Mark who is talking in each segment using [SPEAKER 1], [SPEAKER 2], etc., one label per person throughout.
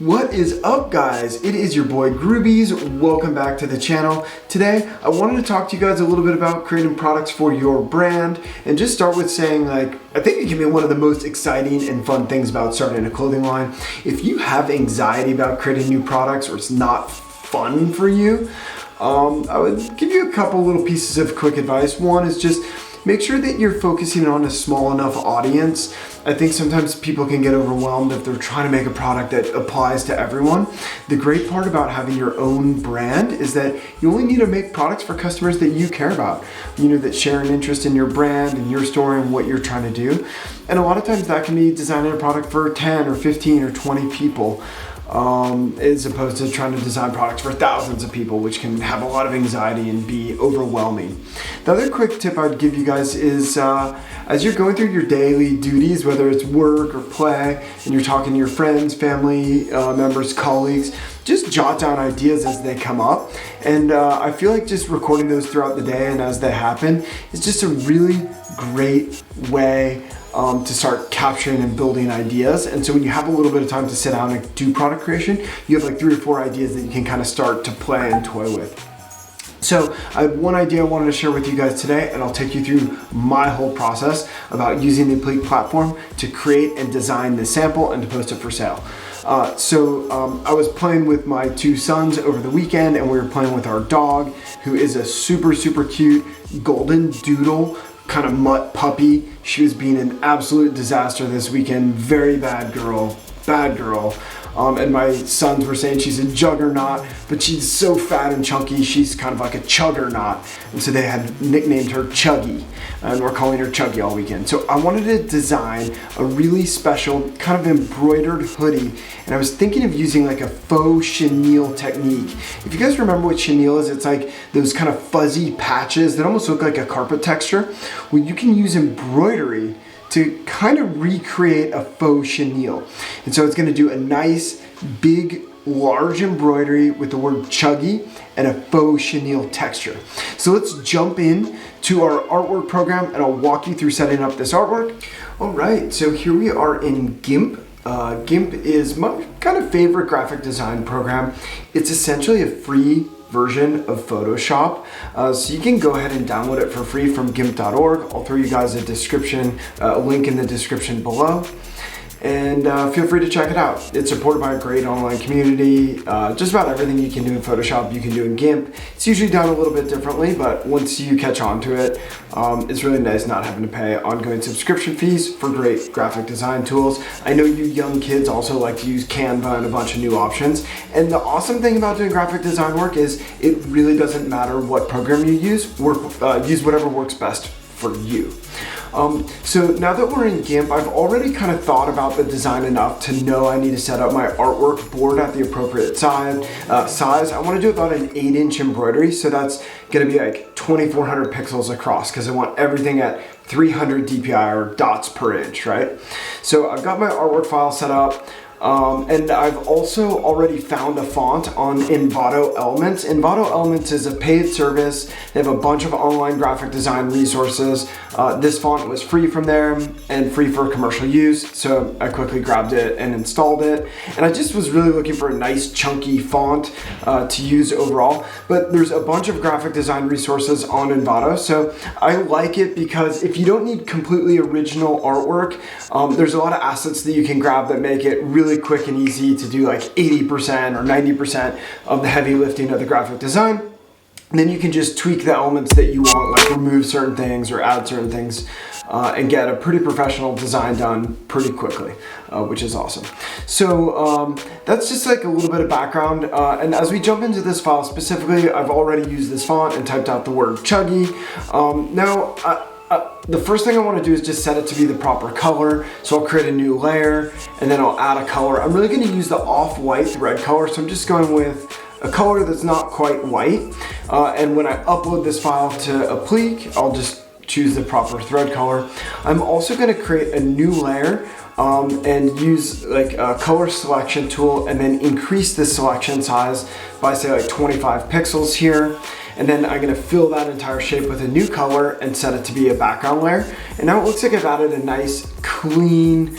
[SPEAKER 1] What is up, guys? It is your boy Groobies. Welcome back to the channel. Today I wanted to talk to you guys a little bit about creating products for your brand, and just start with saying, I think it can be one of the most exciting and fun things about starting a clothing line. If you have anxiety about creating new products, or it's not fun for you, I would give you a couple little pieces of quick advice. One is just make sure that you're focusing on a small enough audience. I think sometimes people can get overwhelmed if they're trying to make a product that applies to everyone. The great part about having your own brand is that you only need to make products for customers that you care about, that share an interest in your brand and your story and what you're trying to do. And a lot of times that can be designing a product for 10 or 15 or 20 people. As opposed to trying to design products for thousands of people, which can have a lot of anxiety and be overwhelming. The other quick tip I'd give you guys is as you're going through your daily duties, whether it's work or play, and you're talking to your friends, family members, colleagues, just jot down ideas as they come up. And I feel like just recording those throughout the day and as they happen is just a really great way to start capturing and building ideas. And so when you have a little bit of time to sit down and do product creation, you have like 3 or 4 ideas that you can kind of start to play and toy with. So I have one idea I wanted to share with you guys today, and I'll take you through my whole process about using the Pleat platform to create and design the sample and to post it for sale. I was playing with my 2 sons over the weekend, and we were playing with our dog, who is a super, super cute golden doodle kind of mutt puppy. She was being an absolute disaster this weekend. Very bad girl. And my sons were saying she's a juggernaut, but she's so fat and chunky, she's kind of like a chuggernaut. And so they had nicknamed her Chuggy, and we're calling her Chuggy all weekend. So I wanted to design a really special kind of embroidered hoodie, and I was thinking of using like a faux chenille technique. If you guys remember what chenille is, it's like those kind of fuzzy patches that almost look like a carpet texture. Well, you can use embroidery to kind of recreate a faux chenille. And so it's gonna do a nice, big, large embroidery with the word Chuggy and a faux chenille texture. So let's jump in to our artwork program, and I'll walk you through setting up this artwork. All right, so here we are in GIMP. GIMP is my kind of favorite graphic design program. It's essentially a free version of Photoshop. So you can go ahead and download it for free from gimp.org. I'll throw you guys a link in the description below. And feel free to check it out. It's supported by a great online community. Just about everything you can do in Photoshop, you can do in GIMP. It's usually done a little bit differently, but once you catch on to it, it's really nice not having to pay ongoing subscription fees for great graphic design tools. I know you young kids also like to use Canva and a bunch of new options. And the awesome thing about doing graphic design work is it really doesn't matter what program you use. Use whatever works best for you. So now that we're in GIMP, I've already kind of thought about the design enough to know I need to set up my artwork board at the appropriate size. I want to do about an 8-inch embroidery, so that's going to be like 2400 pixels across, because I want everything at 300 DPI or dots per inch, right? So I've got my artwork file set up. And I've also already found a font on Envato Elements. Envato Elements is a paid service. They have a bunch of online graphic design resources. This font was free from there and free for commercial use, so I quickly grabbed it and installed it. And I just was really looking for a nice chunky font to use overall. But there's a bunch of graphic design resources on Envato, so I like it because if you don't need completely original artwork, there's a lot of assets that you can grab that make it really quick and easy to do like 80% or 90% of the heavy lifting of the graphic design. And then you can just tweak the elements that you want, like remove certain things or add certain things, and get a pretty professional design done pretty quickly, which is awesome. So that's just like a little bit of background. And as we jump into this file specifically, I've already used this font and typed out the word Chuggy. The first thing I want to do is just set it to be the proper color. So I'll create a new layer, and then I'll add a color. I'm really going to use the off-white thread color, so I'm just going with a color that's not quite white. And when I upload this file to a Pleat, I'll just choose the proper thread color. I'm also going to create a new layer and use like a color selection tool, and then increase the selection size by say like 25 pixels here. And then I'm gonna fill that entire shape with a new color and set it to be a background layer. And now it looks like I've added a nice clean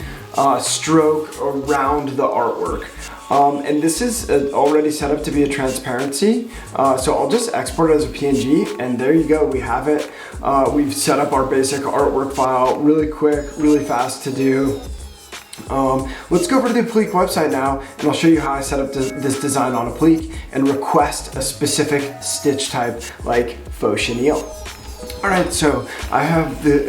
[SPEAKER 1] stroke around the artwork. And this is already set up to be a transparency. So I'll just export it as a PNG, and there you go, we have it. We've set up our basic artwork file, really quick, really fast to do. Let's go over to the Applique website now, and I'll show you how I set up this design on Applique and request a specific stitch type like Faux Chenille. All right, so I have the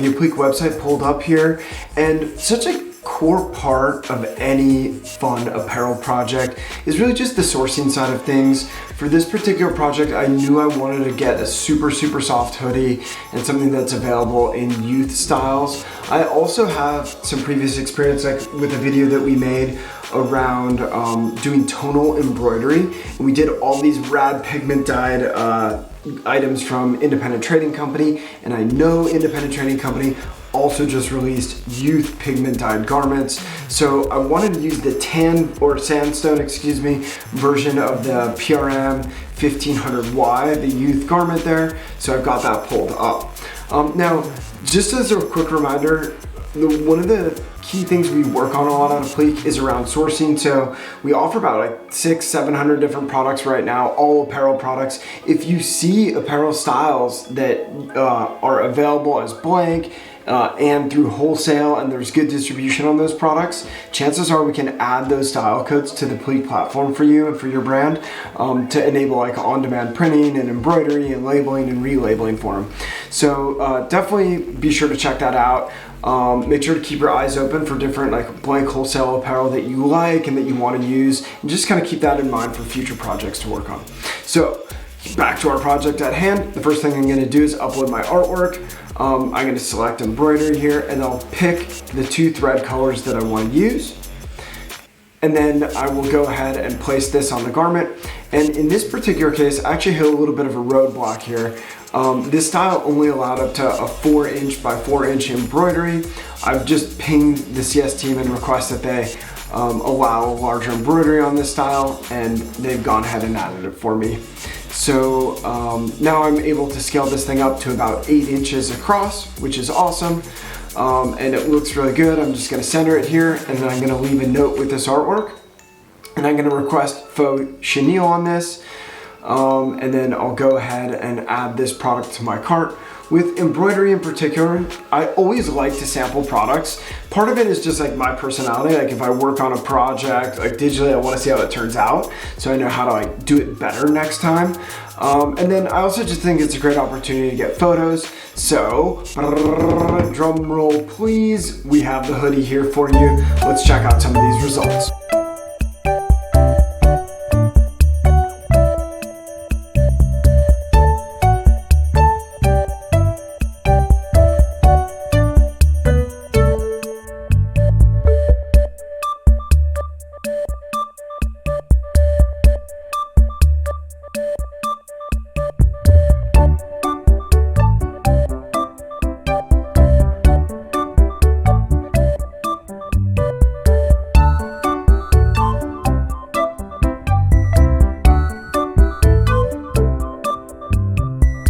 [SPEAKER 1] Applique website pulled up here, and such a core part of any fun apparel project is really just the sourcing side of things. For this particular project, I knew I wanted to get a super soft hoodie and something that's available in youth styles. I also have some previous experience, like with a video that we made around doing tonal embroidery. And we did all these rad pigment dyed items from Independent Trading Company, and I know Independent Trading Company also just released youth pigment dyed garments. So I wanted to use the tan or sandstone, excuse me, version of the PRM 1500Y, the youth garment there. So I've got that pulled up. Now, just as a quick reminder, one of the key things we work on a lot on Applique is around sourcing. So we offer about like 600-700 different products right now, all apparel products. If you see apparel styles that are available as blank and through wholesale, and there's good distribution on those products, chances are we can add those style codes to the Applique platform for you and for your brand to enable like on-demand printing and embroidery and labeling and relabeling for them. So definitely be sure to check that out. Make sure to keep your eyes open for different like blank wholesale apparel that you like and that you want to use, and just kind of keep that in mind for future projects to work on. So back to our project at hand, the first thing I'm going to do is upload my artwork. I'm going to select embroidery here, and I'll pick the 2 thread colors that I want to use. And then I will go ahead and place this on the garment. And in this particular case, I actually hit a little bit of a roadblock here. This style only allowed up to a 4" by 4" embroidery. I've just pinged the CS team and requested that they allow larger embroidery on this style, and they've gone ahead and added it for me. So now I'm able to scale this thing up to about 8 inches across, which is awesome. And it looks really good. I'm just gonna center it here, and then I'm gonna leave a note with this artwork. And I'm gonna request Faux Chenille on this. And then I'll go ahead and add this product to my cart. With embroidery in particular, I always like to sample products. Part of it is just like my personality. Like if I work on a project, like digitally, I want to see how it turns out, so I know how to like do it better next time. And then I also just think it's a great opportunity to get photos. So, drum roll please, we have the hoodie here for you. Let's check out some of these results.